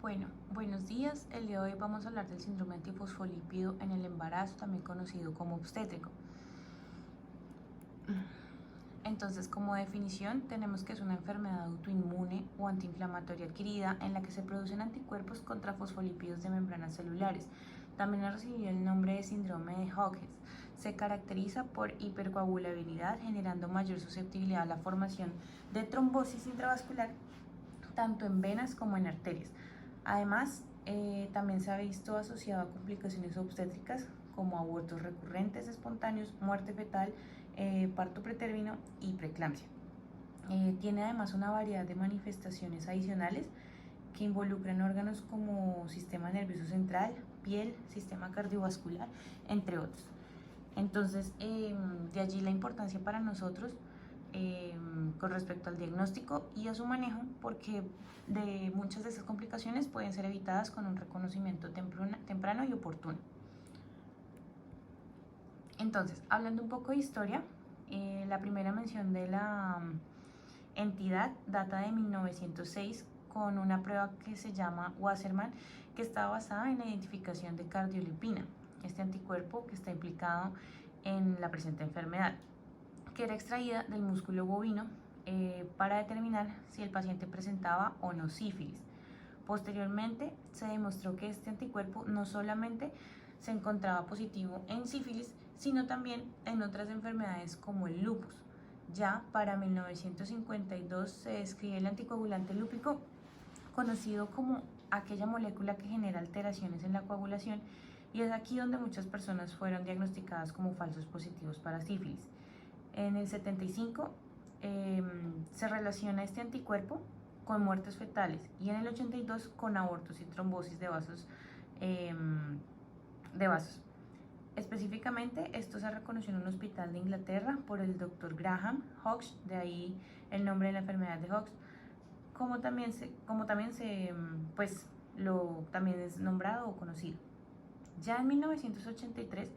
Bueno, buenos días. El día de hoy vamos a hablar del síndrome antifosfolípido en el embarazo, también conocido como obstétrico. Entonces, como definición, tenemos que es una enfermedad autoinmune o antiinflamatoria adquirida en la que se producen anticuerpos contra fosfolípidos de membranas celulares. También ha recibido el nombre de síndrome de Hodges. Se caracteriza por hipercoagulabilidad, generando mayor susceptibilidad a la formación de trombosis intravascular, tanto en venas como en arterias. Además, también se ha visto asociado a complicaciones obstétricas como abortos recurrentes espontáneos, muerte fetal, parto pretérmino y preeclampsia. Tiene además una variedad de manifestaciones adicionales que involucran órganos como sistema nervioso central, piel, sistema cardiovascular, entre otros. Entonces, de allí la importancia para nosotros con respecto al diagnóstico y a su manejo, porque de muchas de esas complicaciones pueden ser evitadas con un reconocimiento temprano y oportuno. Entonces, hablando un poco de historia, la primera mención de la entidad data de 1906 con una prueba que se llama Wassermann, que está basada en la identificación de cardiolipina, este anticuerpo que está implicado en la presente enfermedad, que era extraída del músculo bovino para determinar si el paciente presentaba o no sífilis. Posteriormente se demostró que este anticuerpo no solamente se encontraba positivo en sífilis, sino también en otras enfermedades como el lupus. Ya para 1952 se describe el anticoagulante lúpico, conocido como aquella molécula que genera alteraciones en la coagulación, y es aquí donde muchas personas fueron diagnosticadas como falsos positivos para sífilis. En el 75 se relaciona este anticuerpo con muertes fetales y en el 82 con abortos y trombosis de vasos. Específicamente, esto se reconoció en un hospital de Inglaterra por el Dr. Graham Hodges, de ahí el nombre de la enfermedad de Hodges, también es nombrado o conocido. Ya en 1983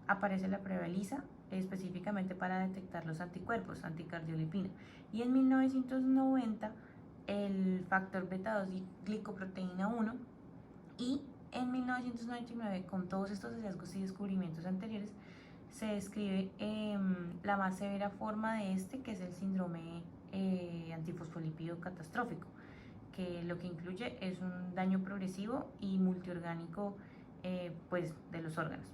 aparece la prueba ELISA, específicamente para detectar los anticuerpos anticardiolipina, y en 1990 el factor beta-2 glicoproteína 1, y en 1999, con todos estos hallazgos y descubrimientos anteriores, se describe la más severa forma de este, que es el síndrome antifosfolípido catastrófico, que lo que incluye es un daño progresivo y multiorgánico de los órganos.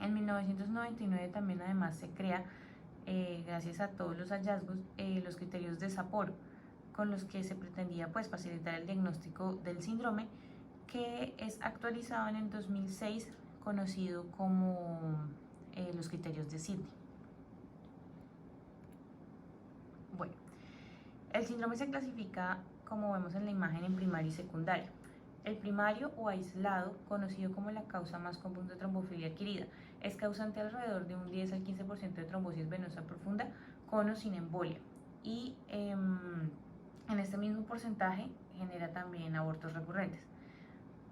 En 1999 también además se crea, gracias a todos los hallazgos, los criterios de Sapporo, con los que se pretendía facilitar el diagnóstico del síndrome, que es actualizado en el 2006, conocido como los criterios de Sydney. Bueno, el síndrome se clasifica, como vemos en la imagen, en primario y secundario. El primario o aislado, conocido como la causa más común de trombofilia adquirida, es causante alrededor de un 10 al 15% de trombosis venosa profunda con o sin embolia, y en este mismo porcentaje genera también abortos recurrentes.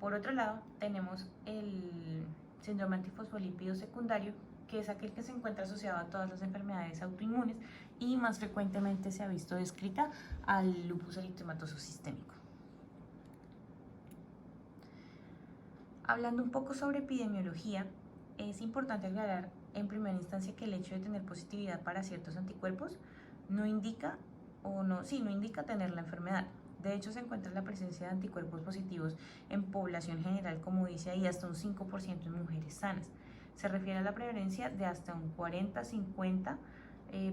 Por otro lado, tenemos el síndrome antifosfolípido secundario, que es aquel que se encuentra asociado a todas las enfermedades autoinmunes y más frecuentemente se ha visto descrita al lupus eritematoso sistémico. Hablando un poco sobre epidemiología, es importante aclarar en primera instancia que el hecho de tener positividad para ciertos anticuerpos no indica tener la enfermedad. De hecho, se encuentra la presencia de anticuerpos positivos en población general, como dice ahí, hasta un 5% en mujeres sanas. Se refiere a la prevalencia de hasta un 40-50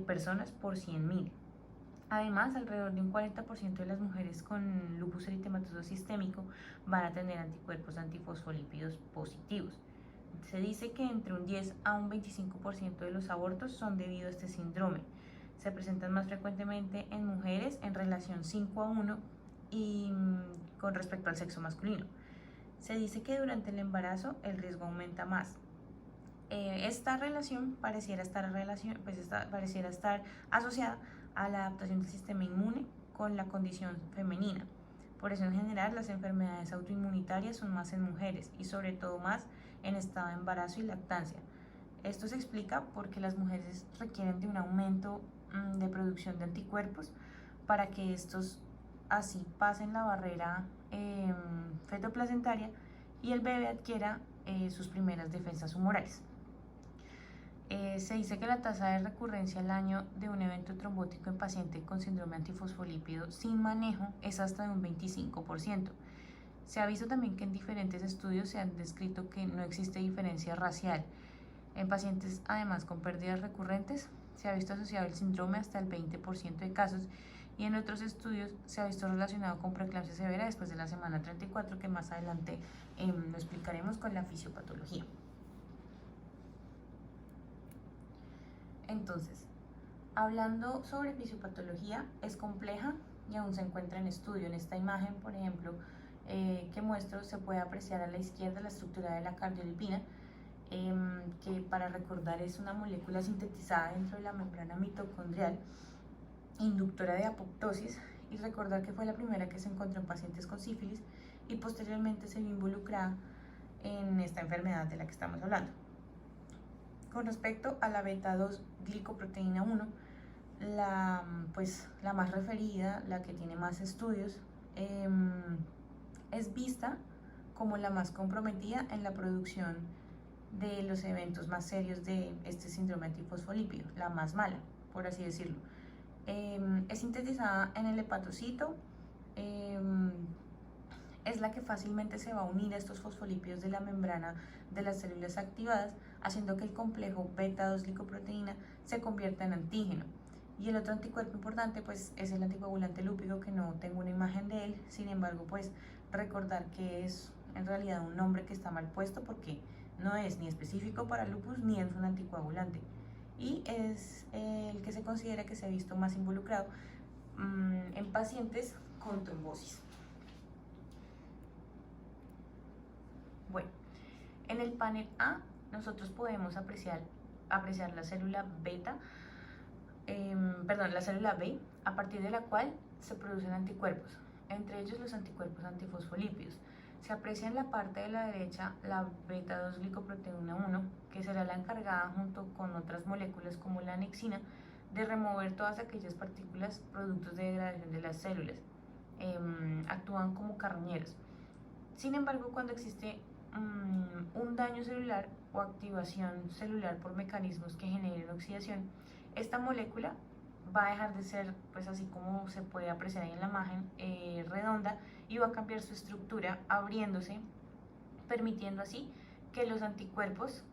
personas por 100.000. Además, alrededor de un 40% de las mujeres con lupus eritematoso sistémico van a tener anticuerpos antifosfolípidos positivos. Se dice que entre un 10 a un 25% de los abortos son debido a este síndrome. Se presentan más frecuentemente en mujeres en relación 5-1 y con respecto al sexo masculino. Se dice que durante el embarazo el riesgo aumenta más. Esta relación pareciera estar asociada a la adaptación del sistema inmune con la condición femenina. Por eso, en general, las enfermedades autoinmunitarias son más en mujeres y sobre todo más en estado de embarazo y lactancia. Esto se explica porque las mujeres requieren de un aumento de producción de anticuerpos para que estos así pasen la barrera fetoplacentaria y el bebé adquiera sus primeras defensas humorales. Se dice que la tasa de recurrencia al año de un evento trombótico en paciente con síndrome antifosfolípido sin manejo es hasta de un 25%. Se ha visto también que en diferentes estudios se han descrito que no existe diferencia racial. En pacientes además con pérdidas recurrentes se ha visto asociado el síndrome hasta el 20% de casos, y en otros estudios se ha visto relacionado con preeclampsia severa después de la semana 34, que más adelante lo explicaremos con la fisiopatología. Entonces, hablando sobre fisiopatología, es compleja y aún se encuentra en estudio. En esta imagen, por ejemplo, que muestro, se puede apreciar a la izquierda la estructura de la cardiolipina, que para recordar es una molécula sintetizada dentro de la membrana mitocondrial, inductora de apoptosis, y recordar que fue la primera que se encontró en pacientes con sífilis y posteriormente se vio involucrada en esta enfermedad de la que estamos hablando. Con respecto a la beta-2 glicoproteína 1, la más referida, la que tiene más estudios, es vista como la más comprometida en la producción de los eventos más serios de este síndrome antifosfolípido, la más mala, por así decirlo. Es sintetizada en el hepatocito, es la que fácilmente se va a unir a estos fosfolípidos de la membrana de las células activadas, haciendo que el complejo beta-2 glicoproteína se convierta en antígeno. Y el otro anticuerpo importante pues es el anticoagulante lúpico, que no tengo una imagen de él. Sin embargo, pues recordar que es en realidad un nombre que está mal puesto, porque no es ni específico para lupus ni es un anticoagulante, y es el que se considera que se ha visto más involucrado en pacientes con trombosis. Bueno, en el panel A nosotros podemos apreciar la célula beta, la célula B, a partir de la cual se producen anticuerpos, entre ellos los anticuerpos antifosfolípidos. Se aprecia en la parte de la derecha la beta-2 glicoproteína 1, que será la encargada, junto con otras moléculas como la anexina, de remover todas aquellas partículas productos de degradación de las células. Actúan como carroñeros. Sin embargo, cuando existe un daño celular o activación celular por mecanismos que generen oxidación, esta molécula va a dejar de ser, pues así como se puede apreciar ahí en la imagen, redonda, y va a cambiar su estructura, abriéndose, permitiendo así que los anticuerpos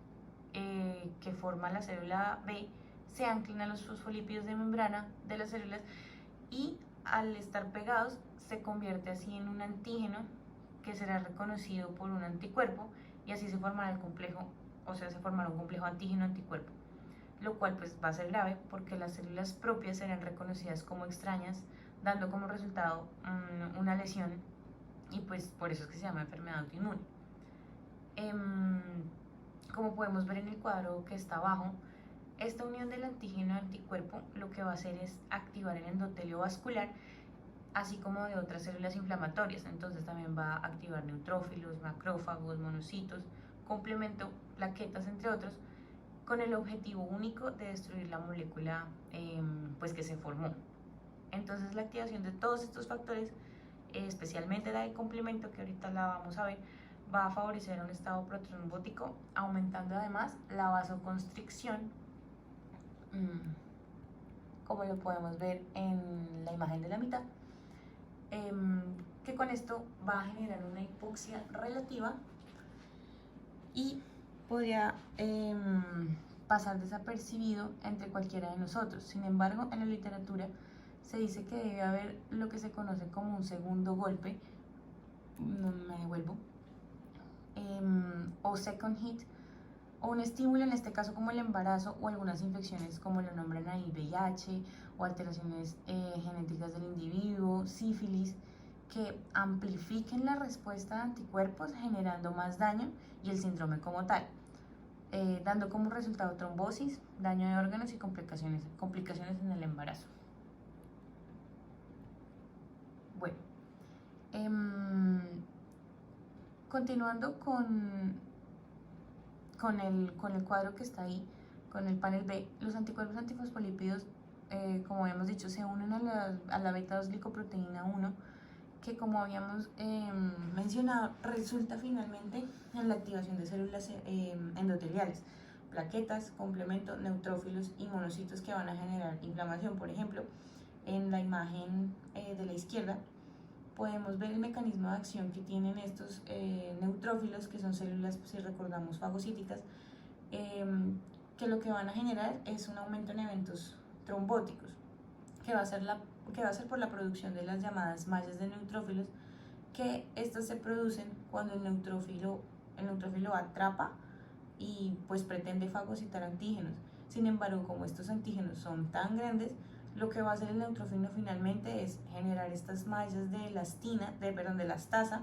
que forma la célula B se anclen a los fosfolípidos de membrana de las células, y al estar pegados se convierte así en un antígeno que será reconocido por un anticuerpo, y así se formará el complejo, o sea, se formará un complejo antígeno-anticuerpo, lo cual pues va a ser grave porque las células propias serán reconocidas como extrañas, dando como resultado una lesión, y pues por eso es que se llama enfermedad autoinmune. Como podemos ver en el cuadro que está abajo, esta unión del antígeno-anticuerpo lo que va a hacer es activar el endotelio vascular, así como de otras células inflamatorias. Entonces también va a activar neutrófilos, macrófagos, monocitos, complemento, plaquetas, entre otros, con el objetivo único de destruir la molécula pues que se formó. Entonces la activación de todos estos factores, especialmente la del complemento, que ahorita la vamos a ver, va a favorecer un estado protrombótico, aumentando además la vasoconstricción, como lo podemos ver en la imagen de la mitad, que con esto va a generar una hipoxia relativa y podría pasar desapercibido entre cualquiera de nosotros. Sin embargo, en la literatura se dice que debe haber lo que se conoce como un segundo golpe, me devuelvo, o second hit, o un estímulo, en este caso como el embarazo o algunas infecciones como lo nombran ahí, VIH, o alteraciones genéticas del individuo, sífilis, que amplifiquen la respuesta de anticuerpos, generando más daño y el síndrome como tal, dando como resultado trombosis, daño de órganos y complicaciones en el embarazo. Bueno, continuando con el cuadro que está ahí, con el panel B, los anticuerpos antifosfolípidos como habíamos dicho, se unen a la beta-2-glicoproteína 1, que como habíamos mencionado, resulta finalmente en la activación de células endoteliales, plaquetas, complemento, neutrófilos y monocitos que van a generar inflamación. Por ejemplo, en la imagen de la izquierda podemos ver el mecanismo de acción que tienen estos neutrófilos, que son células, si recordamos, fagocíticas, que lo que van a generar es un aumento en eventos trombóticos, que va a ser por la producción de las llamadas mallas de neutrófilos, que estas se producen cuando el neutrófilo atrapa y pues pretende fagocitar antígenos. Sin embargo, como estos antígenos son tan grandes, lo que va a hacer el neutrófilo finalmente es generar estas mallas de elastina, de elastasa,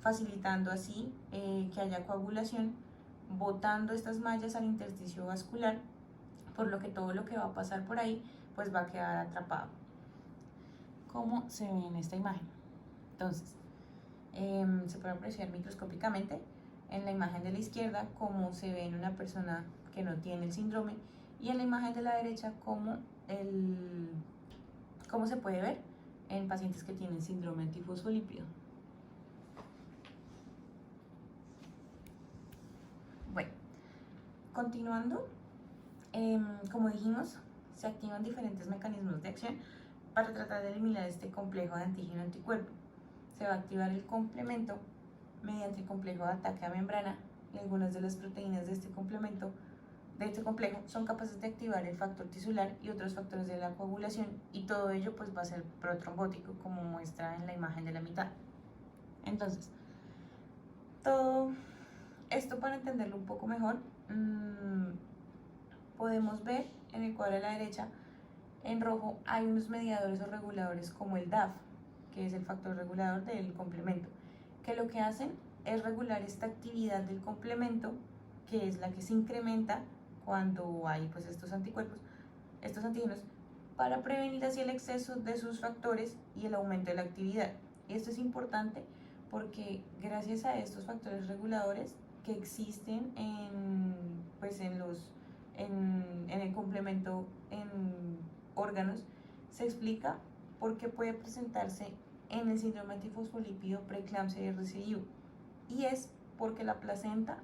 facilitando así que haya coagulación, botando estas mallas al intersticio vascular, por lo que todo lo que va a pasar por ahí pues va a quedar atrapado, como se ve en esta imagen. Entonces, se puede apreciar microscópicamente en la imagen de la izquierda cómo se ve en una persona que no tiene el síndrome, y en la imagen de la derecha cómo se puede ver en pacientes que tienen síndrome antifosfolípido. Bueno, continuando, como dijimos, se activan diferentes mecanismos de acción para tratar de eliminar este complejo de antígeno-anticuerpo. Se va a activar el complemento mediante el complejo de ataque a membrana, y algunas de las proteínas de este complejo son capaces de activar el factor tisular y otros factores de la coagulación, y todo ello pues va a ser protrombótico, como muestra en la imagen de la mitad. Entonces, todo esto, para entenderlo un poco mejor, podemos ver en el cuadro de la derecha, en rojo, hay unos mediadores o reguladores como el DAF, que es el factor regulador del complemento, que lo que hacen es regular esta actividad del complemento, que es la que se incrementa cuando hay pues estos anticuerpos, estos antígenos, para prevenir así el exceso de sus factores y el aumento de la actividad. Y esto es importante porque gracias a estos factores reguladores que existen en el complemento en órganos, se explica por qué puede presentarse en el síndrome antifosfolípido, preeclampsia y RCIU. Y es porque en la placenta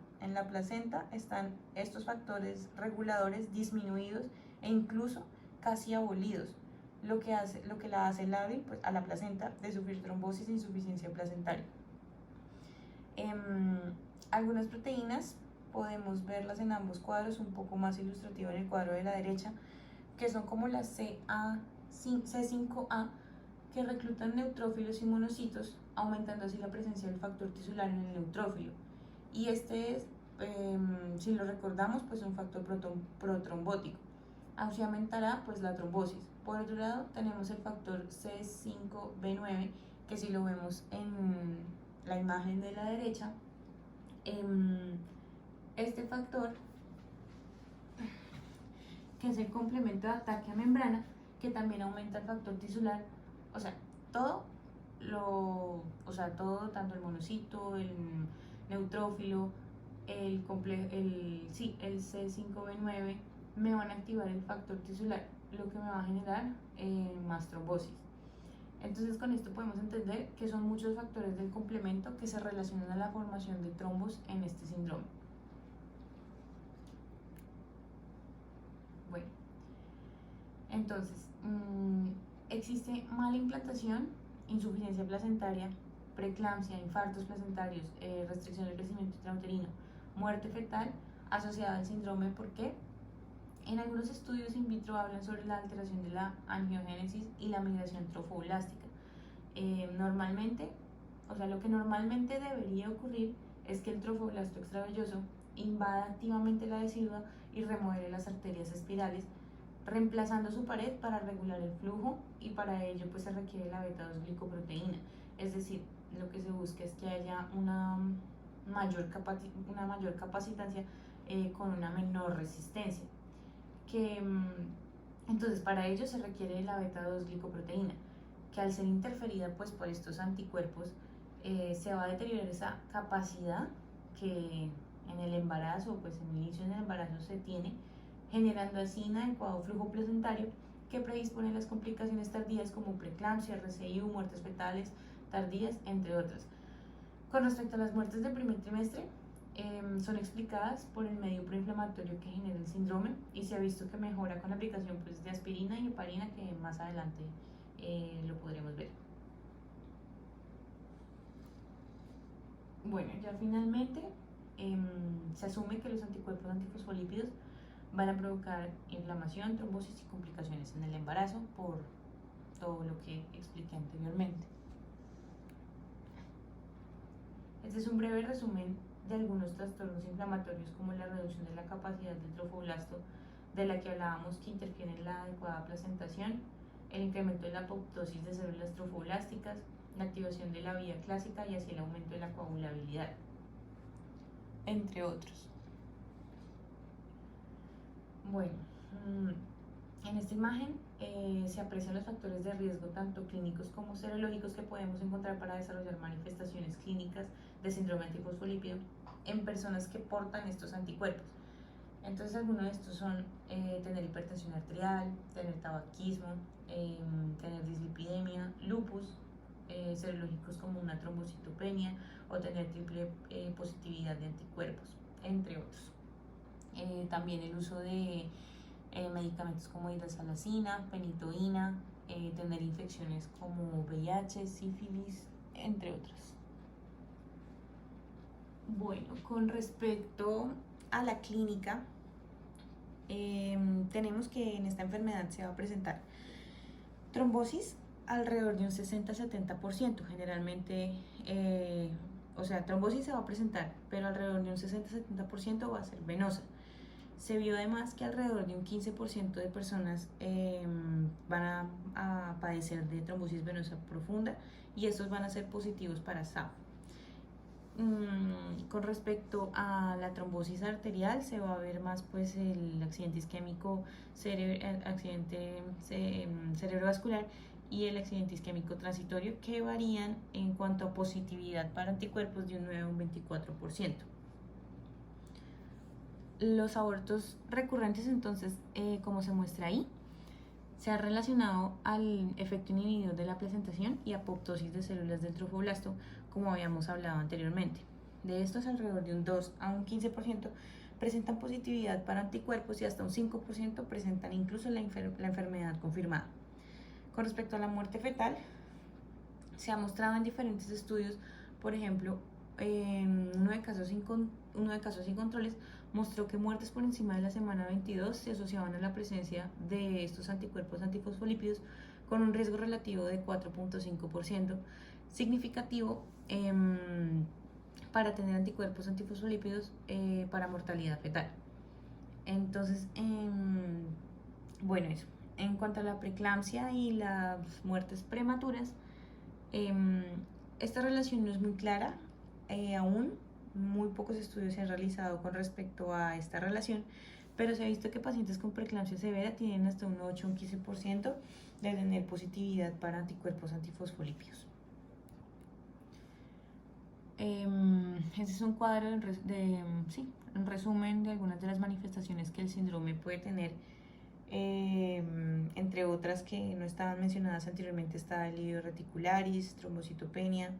están estos factores reguladores disminuidos e incluso casi abolidos, lo que la hace lábil pues, a la placenta de sufrir trombosis e insuficiencia placentaria. Algunas proteínas podemos verlas en ambos cuadros, un poco más ilustrativo en el cuadro de la derecha, que son como la C5A, que reclutan neutrófilos y monocitos, aumentando así la presencia del factor tisular en el neutrófilo. Y este es, si lo recordamos, pues un factor protrombótico. Así aumentará pues la trombosis. Por otro lado, tenemos el factor C5B9, que si lo vemos en la imagen de la derecha, este factor, que es el complemento de ataque a membrana, que también aumenta el factor tisular, todo, tanto el monocito, el neutrófilo, el C5B9, me van a activar el factor tisular, lo que me va a generar más trombosis. Entonces, con esto podemos entender que son muchos factores del complemento que se relacionan a la formación de trombos en este síndrome. Bueno, entonces, existe mala implantación, insuficiencia placentaria, preeclampsia, infartos placentarios, restricción del crecimiento intrauterino, muerte fetal asociada al síndrome, porque en algunos estudios in vitro hablan sobre la alteración de la angiogénesis y la migración trofoblástica. Lo que normalmente debería ocurrir es que el trofoblasto extravelloso invada activamente la decidua y remueve las arterias espirales, reemplazando su pared para regular el flujo, y para ello pues se requiere la beta-2-glicoproteína. Es decir, lo que se busca es que haya una mayor capacitancia con una menor resistencia. Entonces, para ello se requiere la beta-2-glicoproteína, que al ser interferida pues por estos anticuerpos, se va a deteriorar esa capacidad que en el embarazo, pues en el inicio del embarazo se tiene, generando así inadecuado flujo placentario, que predispone a las complicaciones tardías como preeclampsia, RCIU, muertes fetales tardías, entre otras. Con respecto a las muertes del primer trimestre, son explicadas por el medio proinflamatorio que genera el síndrome y se ha visto que mejora con la aplicación pues, de aspirina y heparina, que más adelante lo podremos ver. Bueno, ya finalmente se asume que los anticuerpos antifosfolípidos van a provocar inflamación, trombosis y complicaciones en el embarazo por todo lo que expliqué anteriormente. Este es un breve resumen de algunos trastornos inflamatorios como la reducción de la capacidad del trofoblasto, de la que hablábamos, que interfiere en la adecuada placentación, el incremento de la apoptosis de células trofoblásticas, la activación de la vía clásica y así el aumento de la coagulabilidad, entre otros. Bueno, en esta imagen se aprecian los factores de riesgo tanto clínicos como serológicos que podemos encontrar para desarrollar manifestaciones clínicas de síndrome antifosfolípido en personas que portan estos anticuerpos. Entonces, algunos de estos son tener hipertensión arterial, tener tabaquismo, tener dislipidemia, lupus, serológicos como una trombocitopenia o tener triple positividad de anticuerpos, entre otros. También el uso de medicamentos como hidrasalacina, penitoína, tener infecciones como VIH, sífilis, entre otras. Bueno, con respecto a la clínica, tenemos que en esta enfermedad se va a presentar trombosis alrededor de un 60-70%, generalmente, o sea, trombosis se va a presentar, pero alrededor de un 60-70% va a ser venosa. Se vio además que alrededor de un 15% de personas van a padecer de trombosis venosa profunda y estos van a ser positivos para SAF. Con respecto a la trombosis arterial, se va a ver más pues el accidente isquémico, accidente cerebrovascular y el accidente isquémico transitorio, que varían en cuanto a positividad para anticuerpos de un 9 a un 24%. Los abortos recurrentes, entonces, como se muestra ahí, se ha relacionado al efecto inhibidor de la placentación y apoptosis de células del trofoblasto, como habíamos hablado anteriormente. De estos, alrededor de un 2 a un 15% presentan positividad para anticuerpos y hasta un 5% presentan incluso la enfermedad confirmada. Con respecto a la muerte fetal, se ha mostrado en diferentes estudios, por ejemplo, uno de casos sin controles mostró que muertes por encima de la semana 22 se asociaban a la presencia de estos anticuerpos antifosfolípidos con un riesgo relativo de 4.5%, significativo para tener anticuerpos antifosfolípidos para mortalidad fetal. Entonces, bueno, eso. En cuanto a la preeclampsia y las muertes prematuras, esta relación no es muy clara aún. Muy pocos estudios se han realizado con respecto a esta relación, pero se ha visto que pacientes con preeclampsia severa tienen hasta un 8 o un 15% de tener positividad para anticuerpos antifosfolípidos. Este es un cuadro un resumen de algunas de las manifestaciones que el síndrome puede tener. Entre otras que no estaban mencionadas anteriormente está el lidio reticularis, trombocitopenia,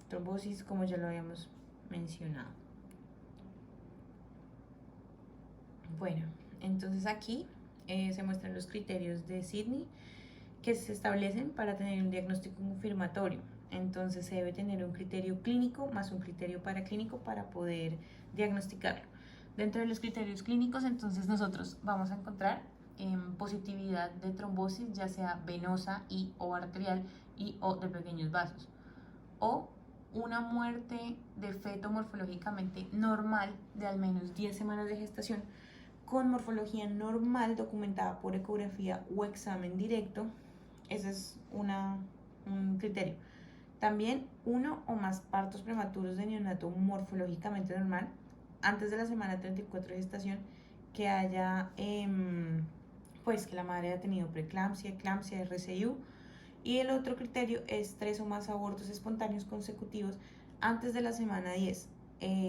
trombosis, como ya lo habíamos mencionado. Bueno, entonces aquí se muestran los criterios de Sidney que se establecen para tener un diagnóstico confirmatorio. Entonces se debe tener un criterio clínico más un criterio paraclínico para poder diagnosticarlo. Dentro de los criterios clínicos, entonces nosotros vamos a encontrar positividad de trombosis, ya sea venosa y o arterial y o de pequeños vasos, o una muerte de feto morfológicamente normal de al menos 10 semanas de gestación con morfología normal documentada por ecografía o examen directo. Ese es un criterio. También uno o más partos prematuros de neonato morfológicamente normal antes de la semana 34 de gestación, que haya, pues que la madre haya tenido preeclampsia, eclampsia, RCIU. Y el otro criterio es 3 o más abortos espontáneos consecutivos antes de la semana 10,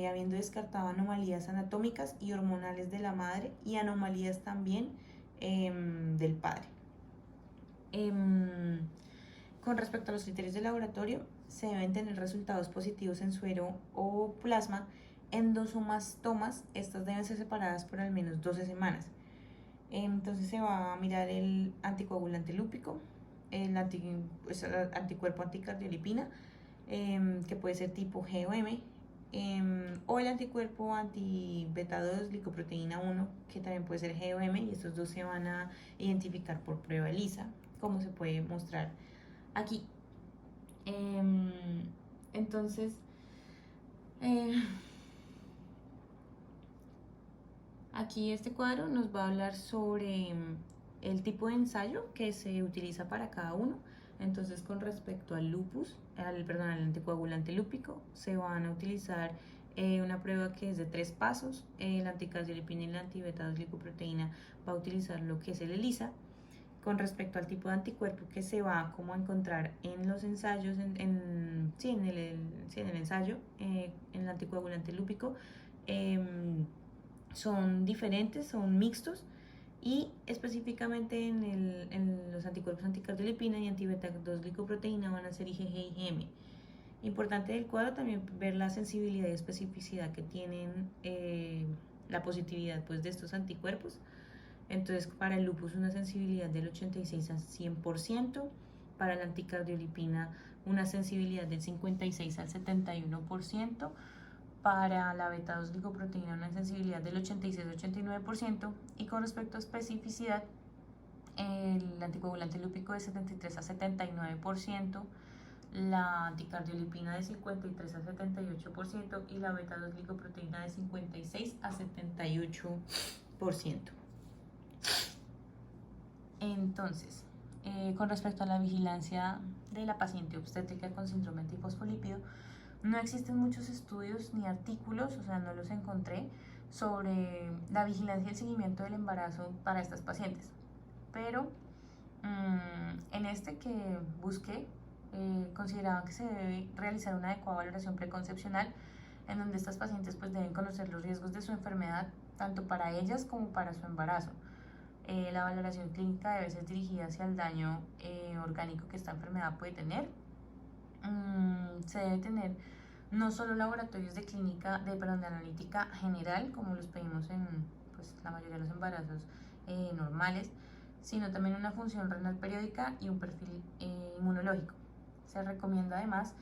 habiendo descartado anomalías anatómicas y hormonales de la madre y anomalías también del padre. Con respecto a los criterios de laboratorio, se deben tener resultados positivos en suero o plasma en 2 o más tomas. Estas deben ser separadas por al menos 12 semanas. Entonces se va a mirar el anticoagulante lúpico, el anticuerpo anticardiolipina, que puede ser tipo G o M, o el anticuerpo anti-beta 2 glicoproteína 1, que también puede ser G o M, y estos dos se van a identificar por prueba ELISA, como se puede mostrar aquí. Entonces, aquí este cuadro nos va a hablar sobre el tipo de ensayo que se utiliza para cada uno. Entonces, con respecto al lupus, al anticoagulante lúpico, se van a utilizar una prueba que es de 3 pasos. El anticardiolipina y la anti-beta glicoproteína va a utilizar lo que es el ELISA. Con respecto al tipo de anticuerpo que se va como a encontrar en los ensayos, en el ensayo, en el anticoagulante lúpico, son diferentes, son mixtos, y específicamente en los anticuerpos anticardiolipina y anti-beta 2 glicoproteína van a ser IgG y IgM. Importante del cuadro también ver la sensibilidad y especificidad que tienen, la positividad pues de estos anticuerpos. Entonces, para el lupus una sensibilidad del 86 al 100%, para la anticardiolipina una sensibilidad del 56 al 71%, para la beta 2 glicoproteína una sensibilidad del 86 al 89%, y con respecto a especificidad, el anticoagulante lúpico de 73 a 79%, la anticardiolipina de 53 a 78% y la beta 2 glicoproteína de 56 a 78%. Entonces, con respecto a la vigilancia de la paciente obstétrica con síndrome antifosfolípido, no existen muchos estudios ni artículos, o sea, no los encontré, sobre la vigilancia y el seguimiento del embarazo para estas pacientes. Pero en este que busqué, consideraban que se debe realizar una adecuada valoración preconcepcional, en donde estas pacientes pues deben conocer los riesgos de su enfermedad, tanto para ellas como para su embarazo. La valoración clínica debe ser dirigida hacia el daño orgánico que esta enfermedad puede tener. Se debe tener no solo laboratorios de de analítica general, como los pedimos en pues, la mayoría de los embarazos normales, sino también una función renal periódica y un perfil inmunológico. Se recomienda además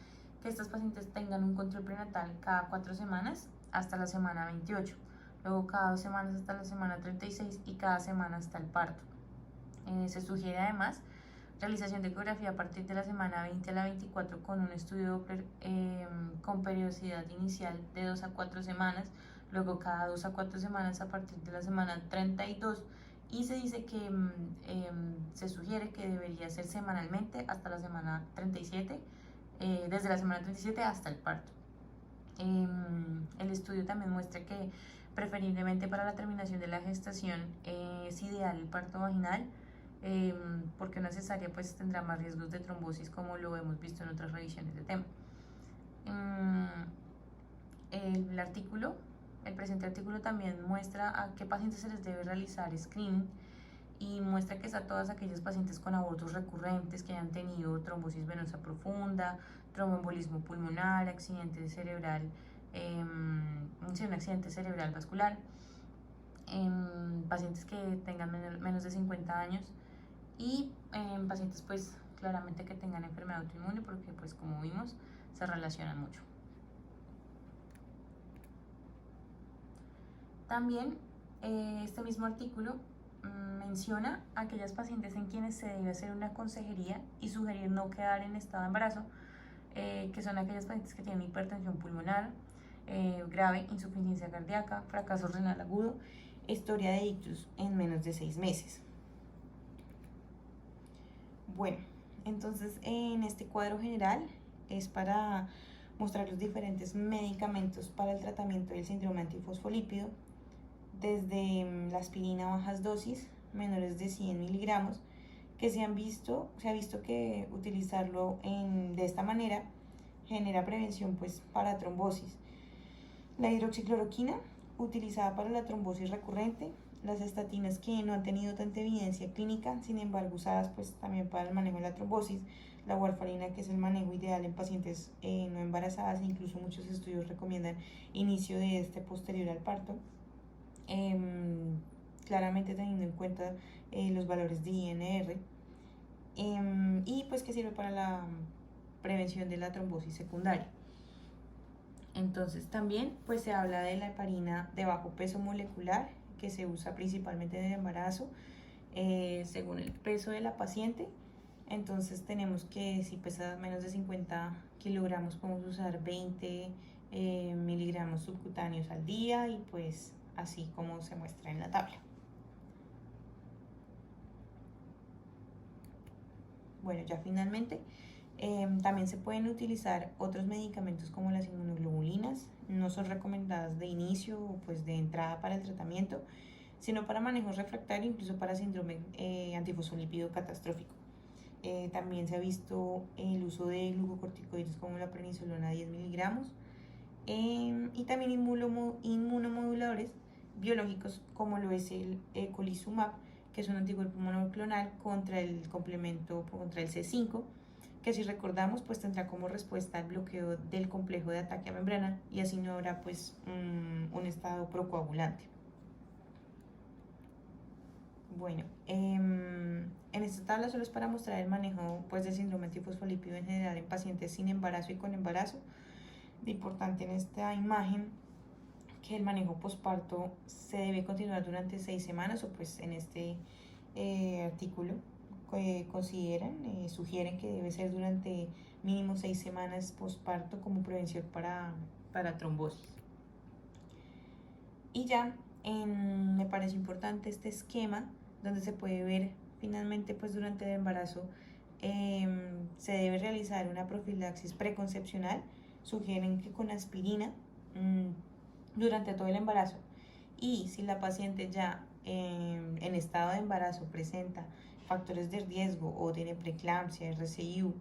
que estas pacientes tengan un control prenatal cada 4 semanas hasta la semana 28, luego cada 2 semanas hasta la semana 36 y cada semana hasta el parto. Se sugiere además realización de ecografía a partir de la semana 20 a la 24 con un estudio Doppler con periodicidad inicial de 2 a 4 semanas, luego cada 2 a 4 semanas a partir de la semana 32, y se dice que se sugiere que debería ser semanalmente hasta la semana 37, desde la semana 37 hasta el parto. El estudio también muestra que preferiblemente para la terminación de la gestación es ideal el parto vaginal, porque una cesárea pues tendrá más riesgos de trombosis, como lo hemos visto en otras revisiones de tema. El presente artículo también muestra a qué pacientes se les debe realizar screening, y muestra que es a todas aquellas pacientes con abortos recurrentes que hayan tenido trombosis venosa profunda, tromboembolismo pulmonar, accidente cerebral, un accidente cerebral vascular, pacientes que tengan menos de 50 años, y pacientes pues claramente que tengan enfermedad autoinmune, porque pues como vimos se relacionan mucho. También este mismo artículo menciona a aquellas pacientes en quienes se debe hacer una consejería y sugerir no quedar en estado de embarazo, que son aquellas pacientes que tienen hipertensión pulmonar grave, insuficiencia cardíaca, fracaso renal agudo, historia de ictus en menos de 6 meses. Bueno, entonces en este cuadro general es para mostrar los diferentes medicamentos para el tratamiento del síndrome antifosfolípido, desde la aspirina a bajas dosis, menores de 100 miligramos, que se ha visto que utilizarlo de esta manera genera prevención pues para trombosis. La hidroxicloroquina, utilizada para la trombosis recurrente, las estatinas que no han tenido tanta evidencia clínica, sin embargo usadas pues también para el manejo de la trombosis, la warfarina, que es el manejo ideal en pacientes no embarazadas, e incluso muchos estudios recomiendan inicio de este posterior al parto, claramente teniendo en cuenta los valores de INR, y pues que sirve para la prevención de la trombosis secundaria. Entonces también pues se habla de la heparina de bajo peso molecular, que se usa principalmente en el embarazo, según el peso de la paciente. Entonces tenemos que si pesa menos de 50 kilogramos podemos usar 20 miligramos subcutáneos al día, y pues así como se muestra en la tabla. Bueno, ya finalmente también se pueden utilizar otros medicamentos como las inmunoglobulinas. No son recomendadas de inicio o pues de entrada para el tratamiento, sino para manejo refractario, incluso para síndrome antifosfolípido catastrófico. También se ha visto el uso de glucocorticoides como la prednisolona 10 miligramos, y también inmunomoduladores biológicos como lo es el eculizumab, que es un anticuerpo monoclonal contra el complemento, contra el C5, que si recordamos pues tendrá como respuesta el bloqueo del complejo de ataque a membrana, y así no habrá pues un estado procoagulante. Bueno, en esta tabla solo es para mostrar el manejo pues del síndrome antifosfolípido en general en pacientes sin embarazo y con embarazo. De importante en esta imagen que el manejo posparto se debe continuar durante 6 semanas, o pues en este artículo consideran, sugieren que debe ser durante mínimo 6 semanas posparto como prevención para trombosis. Y ya me parece importante este esquema donde se puede ver finalmente pues durante el embarazo se debe realizar una profilaxis preconcepcional. Sugieren que con aspirina durante todo el embarazo, y si la paciente ya en estado de embarazo presenta factores de riesgo o tiene preeclampsia, RCIU,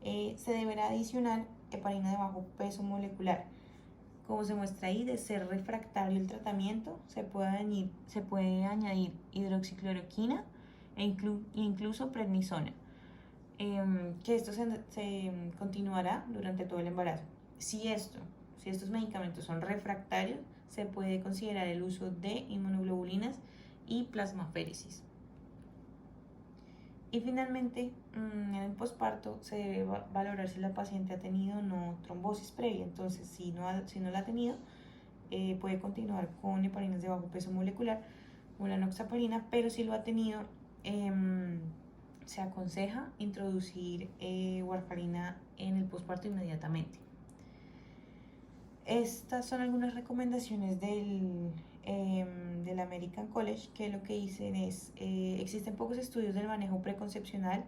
se deberá adicionar heparina de bajo peso molecular. Como se muestra ahí, de ser refractario el tratamiento, se puede añadir hidroxicloroquina e incluso prednisona, que esto se continuará durante todo el embarazo. Si estos medicamentos son refractarios, se puede considerar el uso de inmunoglobulinas y plasmaféresis. Y finalmente, en el posparto se debe valorar si la paciente ha tenido o no trombosis previa. Entonces, si no la ha tenido, puede continuar con heparinas de bajo peso molecular, una enoxaparina, pero si lo ha tenido, se aconseja introducir warfarina en el posparto inmediatamente. Estas son algunas recomendaciones del American College, que lo que dicen es, existen pocos estudios del manejo preconcepcional.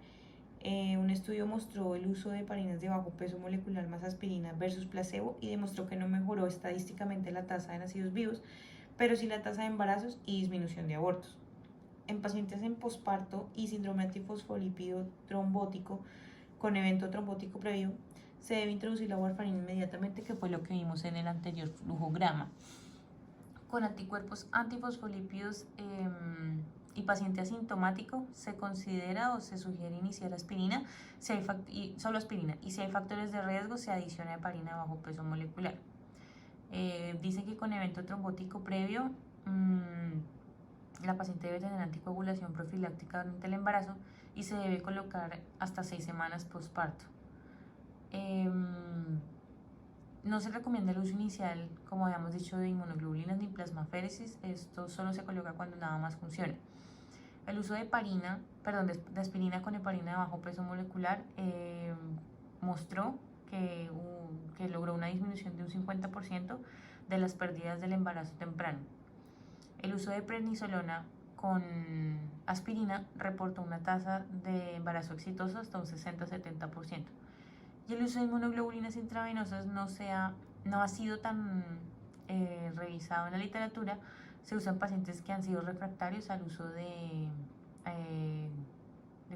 Un estudio mostró el uso de heparinas de bajo peso molecular más aspirina versus placebo y demostró que no mejoró estadísticamente la tasa de nacidos vivos, pero sí la tasa de embarazos y disminución de abortos. En pacientes en posparto y síndrome antifosfolípido trombótico con evento trombótico previo, se debe introducir la warfarina inmediatamente, que fue lo que vimos en el anterior flujograma. Con anticuerpos antifosfolípidos y paciente asintomático, se considera o se sugiere iniciar aspirina, solo aspirina, y si hay factores de riesgo se adiciona heparina de bajo peso molecular. Dice que con evento trombótico previo, la paciente debe tener anticoagulación profiláctica durante el embarazo y se debe colocar hasta 6 semanas posparto. No se recomienda el uso inicial, como habíamos dicho, de inmunoglobulinas ni plasmaféresis. Esto solo se coloca cuando nada más funciona. El uso de de aspirina con heparina de bajo peso molecular mostró que logró una disminución de un 50% de las pérdidas del embarazo temprano. El uso de prednisolona con aspirina reportó una tasa de embarazo exitoso hasta un 60-70%. Y el uso de inmunoglobulinas intravenosas no ha sido tan revisado en la literatura. Se usa en pacientes que han sido refractarios al uso de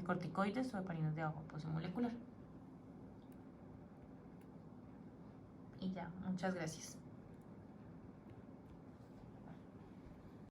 corticoides o heparinas de bajo peso molecular. Y ya, muchas gracias.